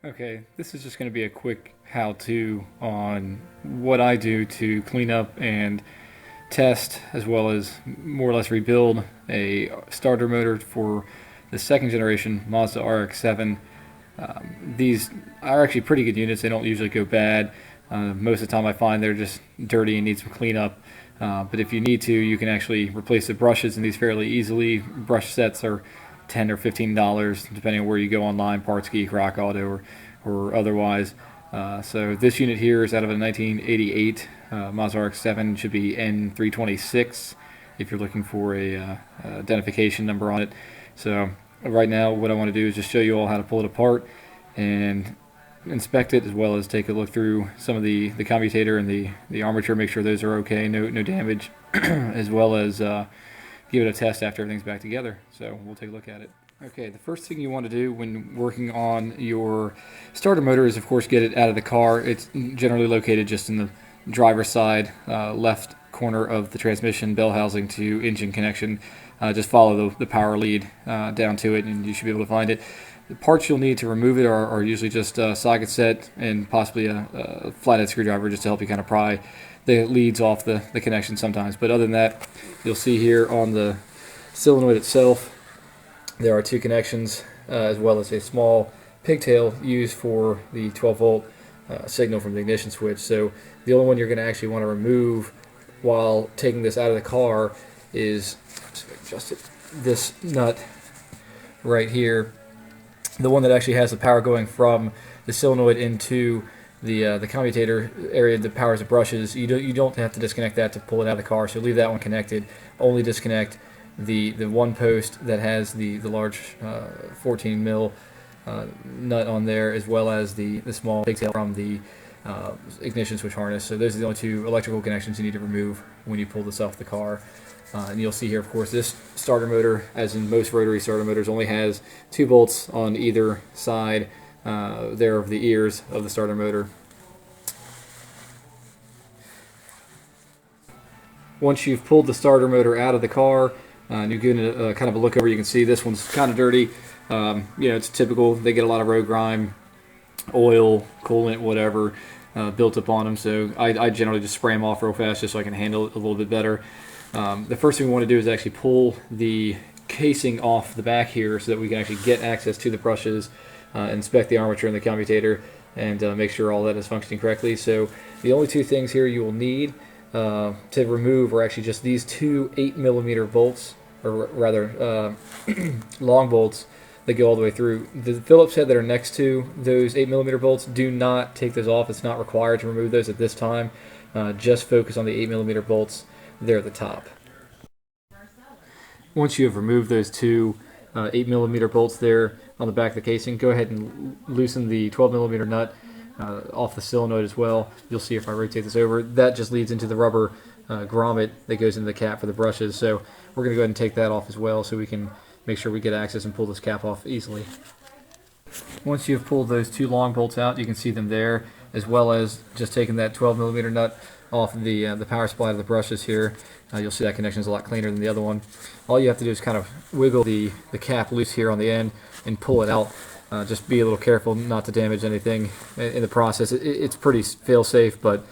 Okay, this is just going to be a quick how-to on what I do to clean up and test, as well as more or less rebuild a starter motor for the second generation Mazda RX-7. These are actually pretty good units. They don't usually go bad. Most of the time I find they're just dirty and need some cleanup. But if you need to, you can actually replace the brushes in these fairly easily. Brush sets are $10 or $15 depending on where you go online, Parts Geek, Rock Auto, or otherwise. So this unit here is out of a 1988 Mazda RX-7. Should be N326 if you're looking for a identification number on it. So right now what I want to do is just show you all how to pull it apart and inspect it, as well as take a look through some of the commutator and the armature, make sure those are okay, no damage, as well as give it a test after everything's back together. So we'll take a look at it. Okay, the first thing you want to do when working on your starter motor is, of course, get it out of the car. It's generally located just in the driver's side left corner of the transmission bell housing to engine connection. Just follow the power lead down to it and you should be able to find it. The parts you'll need to remove it are usually just a socket set and possibly a flathead screwdriver, just to help you kind of pry the leads off the connection sometimes. But other than that, you'll see here on the solenoid itself there are two connections, as well as a small pigtail used for the 12-volt signal from the ignition switch. So the only one you're going to actually want to remove while taking this out of the car is just this nut right here, the one that actually has the power going from the solenoid into the commutator area that powers the brushes. You don't have to disconnect that to pull it out of the car, so leave that one connected. Only disconnect the one post that has the large 14 mil nut on there, as well as the small pigtail from the ignition switch harness. So those are the only two electrical connections you need to remove when you pull this off the car. And you'll see here, of course, this starter motor, as in most rotary starter motors, only has 2 bolts on either side there of the ears of the starter motor. Once you've pulled the starter motor out of the car, and you give it a kind of a look over, you can see this one's kind of dirty. It's typical. They get a lot of road grime, oil, coolant, whatever, built up on them. So I generally just spray them off real fast just so I can handle it a little bit better. The first thing we want to do is actually pull the casing off the back here so that we can actually get access to the brushes, inspect the armature and the commutator, and make sure all that is functioning correctly. So the only two things here you will need to remove are actually just these two 8mm bolts, or rather long bolts that go all the way through. The Phillips head that are next to those 8mm bolts, do not take those off. It's not required to remove those at this time. Just focus on the 8mm bolts there at the top. Once you have removed those two 8mm bolts there on the back of the casing, go ahead and loosen the 12mm nut off the solenoid as well. You'll see if I rotate this over, that just leads into the rubber grommet that goes into the cap for the brushes. So we're going to go ahead and take that off as well so we can make sure we get access and pull this cap off easily. Once you've pulled those two long bolts out, you can see them there, as well as just taking that 12mm nut off the power supply of the brushes here. You'll see that connection is a lot cleaner than the other one. All you have to do is kind of wiggle the cap loose here on the end and pull it out. Just be a little careful not to damage anything in the process. It's pretty fail-safe, but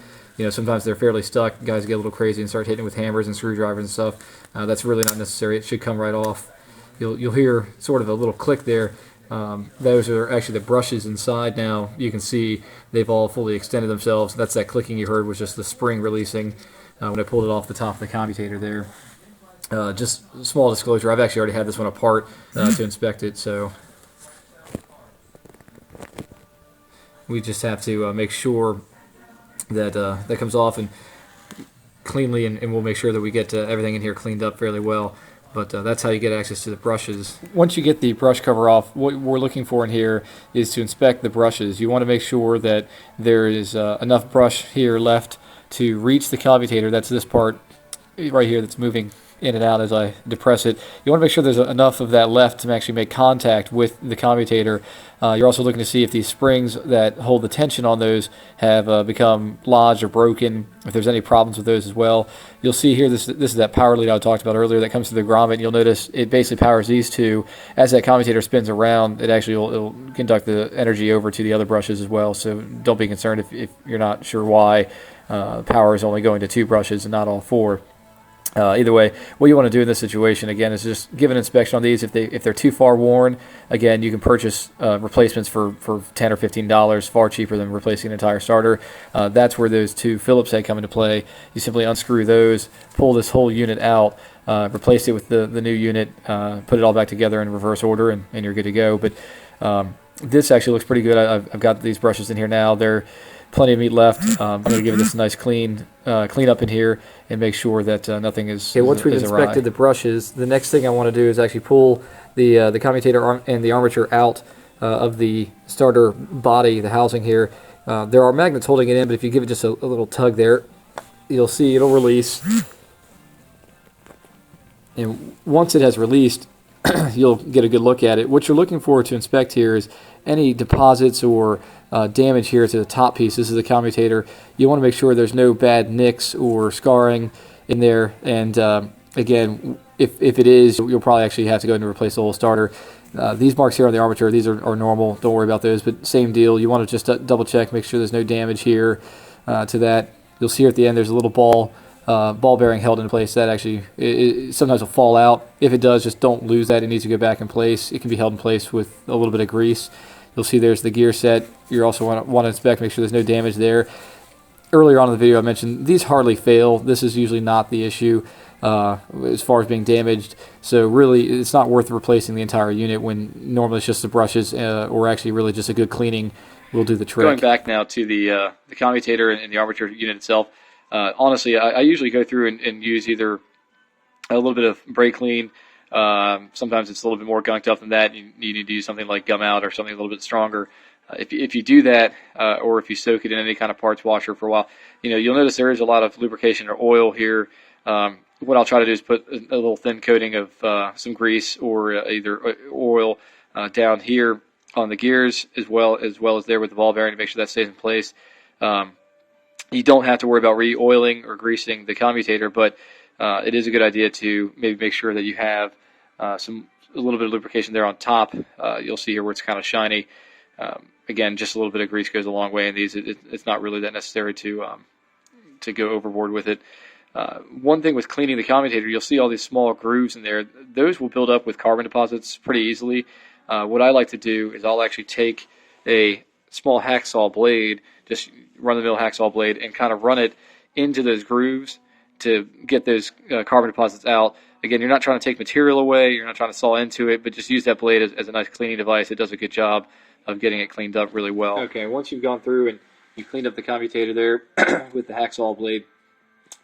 sometimes they're fairly stuck. Guys get a little crazy and start hitting it with hammers and screwdrivers and stuff. That's really not necessary. It should come right off. You'll hear sort of a little click there. Those are actually the brushes inside now. You can see they've all fully extended themselves. That's that clicking you heard, was just the spring releasing when I pulled it off the top of the commutator there. Just small disclosure, I've actually already had this one apart to inspect it, so we just have to make sure that that comes off and cleanly, and we'll make sure that we get everything in here cleaned up fairly well. But that's how you get access to the brushes. Once you get the brush cover off, what we're looking for in here is to inspect the brushes. You want to make sure that there is enough brush here left to reach the commutator. That's this part right here that's moving in and out as I depress it. You want to make sure there's enough of that left to actually make contact with the commutator. You're also looking to see if these springs that hold the tension on those have become lodged or broken, if there's any problems with those as well. You'll see here, this is that power lead I talked about earlier that comes to the grommet. You'll notice it basically powers these two. As that commutator spins around, it actually will conduct the energy over to the other brushes as well, so don't be concerned if you're not sure why power is only going to 2 brushes and not all 4. Either way, what you want to do in this situation, again, is just give an inspection on these. If they're too far worn, again, you can purchase replacements for $10 or $15, far cheaper than replacing an entire starter. That's where those 2 Phillips head come into play. You simply unscrew those, pull this whole unit out, replace it with the new unit, put it all back together in reverse order, and you're good to go. But this actually looks pretty good. I've got these brushes in here now. They're plenty of meat left. I'm going to give this a nice clean up in here and make sure that nothing is okay. Once we've inspected the brushes, the next thing I want to do is actually pull the commutator and the armature out of the starter body, the housing here. There are magnets holding it in, but if you give it just a little tug there, you'll see it'll release. And once it has released, you'll get a good look at it. What you're looking for to inspect here is any deposits or damage here to the top piece. This is the commutator. You want to make sure there's no bad nicks or scarring in there. And again, if it is, you'll probably actually have to go ahead and replace the whole starter. These marks here on the armature, these are normal. Don't worry about those. But same deal. You want to just double check, make sure there's no damage here to that. You'll see here at the end there's a little ball bearing held in place. That actually sometimes will fall out. If it does, just don't lose that. It needs to go back in place. It can be held in place with a little bit of grease. You'll see there's the gear set. You also want to inspect, make sure there's no damage there. Earlier on in the video I mentioned these hardly fail. This is usually not the issue as far as being damaged. So really it's not worth replacing the entire unit when normally it's just the brushes or actually really just a good cleaning will do the trick. Going back now to the commutator and the armature unit itself, honestly I usually go through and use either a little bit of brake clean. Sometimes it's a little bit more gunked up than that. You need to use something like gum out or something a little bit stronger. If you do that, or if you soak it in any kind of parts washer for a while, you'll notice there is a lot of lubrication or oil here. What I'll try to do is put a little thin coating of some grease or either oil down here on the gears as well as there with the ball bearing to make sure that stays in place. You don't have to worry about re-oiling or greasing the commutator, but it is a good idea to maybe make sure that you have a little bit of lubrication there on top. You'll see here where it's kind of shiny. Again, just a little bit of grease goes a long way in these. It's not really that necessary to go overboard with it. One thing with cleaning the commutator, you'll see all these small grooves in there. Those will build up with carbon deposits pretty easily. What I like to do is I'll actually take a small hacksaw blade, just run-of-the-mill hacksaw blade, and kind of run it into those grooves to get those carbon deposits out. Again, you're not trying to take material away, you're not trying to saw into it, but just use that blade as a nice cleaning device. It does a good job of getting it cleaned up really well. Okay, once you've gone through and you cleaned up the commutator there with the hacksaw blade,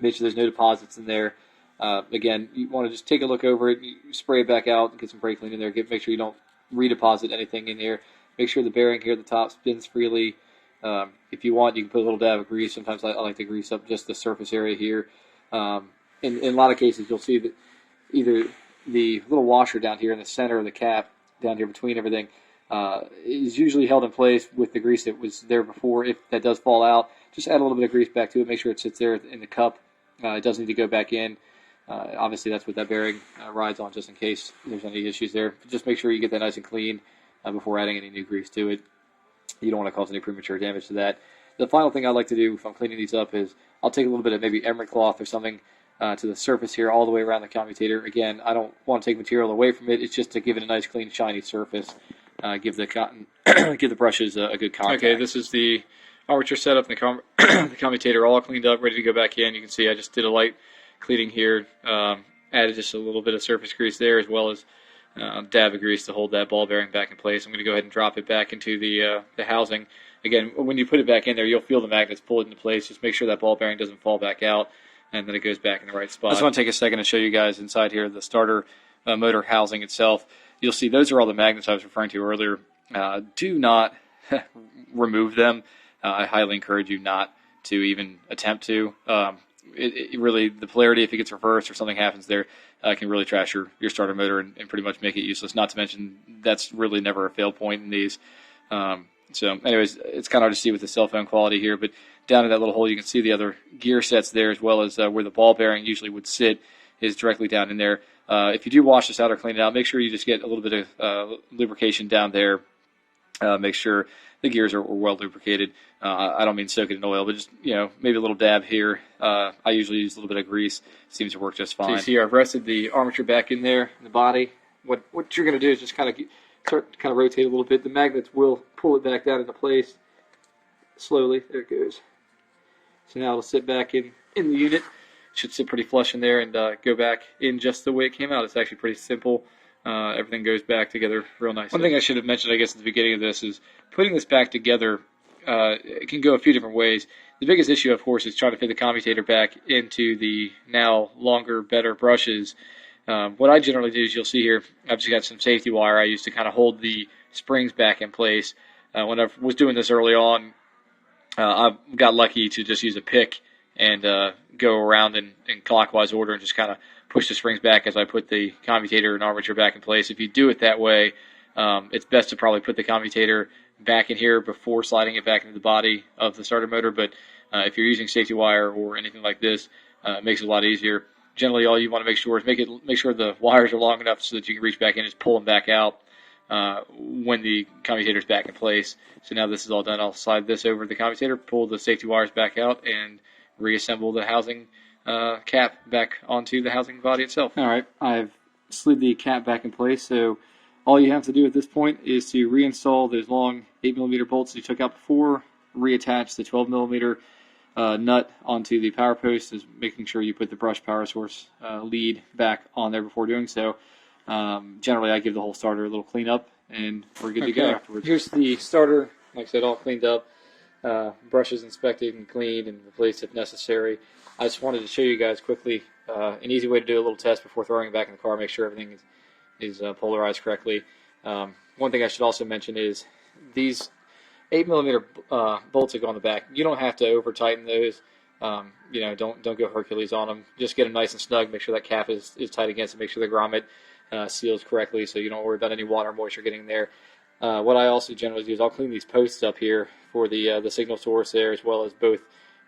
make sure there's no deposits in there. Again, you want to just take a look over it, you spray it back out, get some brake clean in there, make sure you don't redeposit anything in here. Make sure the bearing here at the top spins freely. If you want, you can put a little dab of grease. Sometimes I like to grease up just the surface area here. In a lot of cases, you'll see that either the little washer down here in the center of the cap, down here between everything, is usually held in place with the grease that was there before. If that does fall out, just add a little bit of grease back to it. Make sure it sits there in the cup. It does need to go back in. Obviously, that's what that bearing rides on, just in case there's any issues there. Just make sure you get that nice and clean before adding any new grease to it. You don't want to cause any premature damage to that. The final thing I like to do if I'm cleaning these up is I'll take a little bit of maybe emery cloth or something to the surface here all the way around the commutator. Again, I don't want to take material away from it. It's just to give it a nice, clean, shiny surface. Give the brushes a good contact. Okay, this is the armature setup and the commutator all cleaned up, ready to go back in. You can see I just did a light cleaning here. Added just a little bit of surface grease there as well as dab of grease to hold that ball bearing back in place. I'm going to go ahead and drop it back into the housing. Again, when you put it back in there, you'll feel the magnets pull it into place. Just make sure that ball bearing doesn't fall back out, and then it goes back in the right spot. I just want to take a second to show you guys inside here the starter motor housing itself. You'll see those are all the magnets I was referring to earlier. Do not remove them. I highly encourage you not to even attempt to. really the polarity, if it gets reversed or something happens there, can really trash your starter motor and pretty much make it useless. Not to mention that's really never a fail point in these. So anyways, it's kind of hard to see with the cell phone quality here, but down in that little hole you can see the other gear sets there, as well as where the ball bearing usually would sit is directly down in there. If you do wash this out or clean it out, make sure you just get a little bit of lubrication down there. Make sure the gears are well lubricated. I don't mean soak it in oil, but just, maybe a little dab here. I usually use a little bit of grease. Seems to work just fine. So you see here, I've rested the armature back in there, in the body. What you're going to do is just kind of start to kind of rotate a little bit. The magnets will pull it back down into place slowly. There it goes. So now it'll sit back in the unit. Should sit pretty flush in there and go back in just the way it came out. It's actually pretty simple. Everything goes back together real nicely. One thing I should have mentioned, I guess, at the beginning of this is putting this back together. It can go a few different ways. The biggest issue, of course, is trying to fit the commutator back into the now longer, better brushes. What I generally do is, you'll see here, I've just got some safety wire I use to kind of hold the springs back in place. When I was doing this early on, I got lucky to just use a pick and go around in clockwise order and just kind of push the springs back as I put the commutator and armature back in place. If you do it that way, it's best to probably put the commutator back in here before sliding it back into the body of the starter motor. But if you're using safety wire or anything like this, it makes it a lot easier. Generally, all you want to make sure is make sure the wires are long enough so that you can reach back in and just pull them back out when the commutator is back in place. So now this is all done. I'll slide this over the commutator, pull the safety wires back out, and reassemble the housing cap back onto the housing body itself. All right, I've slid the cap back in place, so all you have to do at this point is to reinstall those long 8mm bolts you took out before, reattach the 12mm nut onto the power post, is making sure you put the brush power source lead back on there before doing so. Generally, I give the whole starter a little cleanup, and we're good to go afterwards. Here's the starter, like I said, all cleaned up. Brushes inspected and cleaned and replaced if necessary. I just wanted to show you guys quickly an easy way to do a little test before throwing it back in the car, make sure everything is polarized correctly. One thing I should also mention is these 8mm bolts that go on the back, you don't have to over tighten those. Don't go Hercules on them. Just get them nice and snug. Make sure that cap is tight against it. Make sure the grommet seals correctly so you don't worry about any water or moisture getting there. What I also generally do is I'll clean these posts up here for the signal source there, as well as both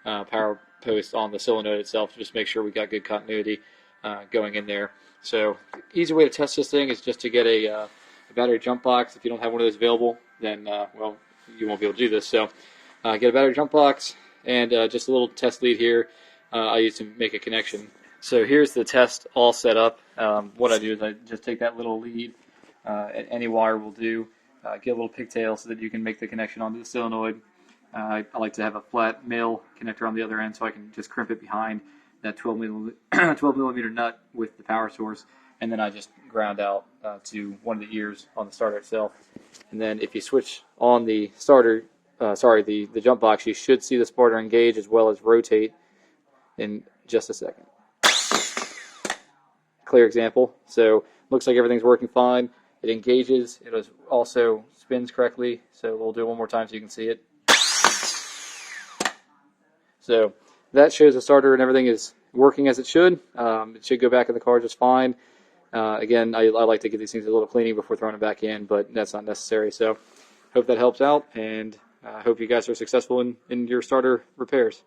power posts on the solenoid itself, to just make sure we got good continuity going in there. So easy way to test this thing is just to get a battery jump box. If you don't have one of those available, then well, you won't be able to do this. So get a battery jump box and just a little test lead here I use to make a connection. So here's the test all set up. What I do is I just take that little lead, any wire will do, get a little pigtail so that you can make the connection onto the solenoid. I like to have a flat male connector on the other end so I can just crimp it behind that 12mm nut with the power source, and then I just ground out to one of the ears on the starter itself. And then if you switch on the starter, the jump box, you should see the starter engage as well as rotate in just a second. Clear example. So looks like everything's working fine. It engages. It also spins correctly. So we'll do it one more time so you can see it. So that shows the starter and everything is working as it should. It should go back in the car just fine. Again, I like to give these things a little cleaning before throwing it back in, but that's not necessary. So hope that helps out, and I hope you guys are successful in your starter repairs.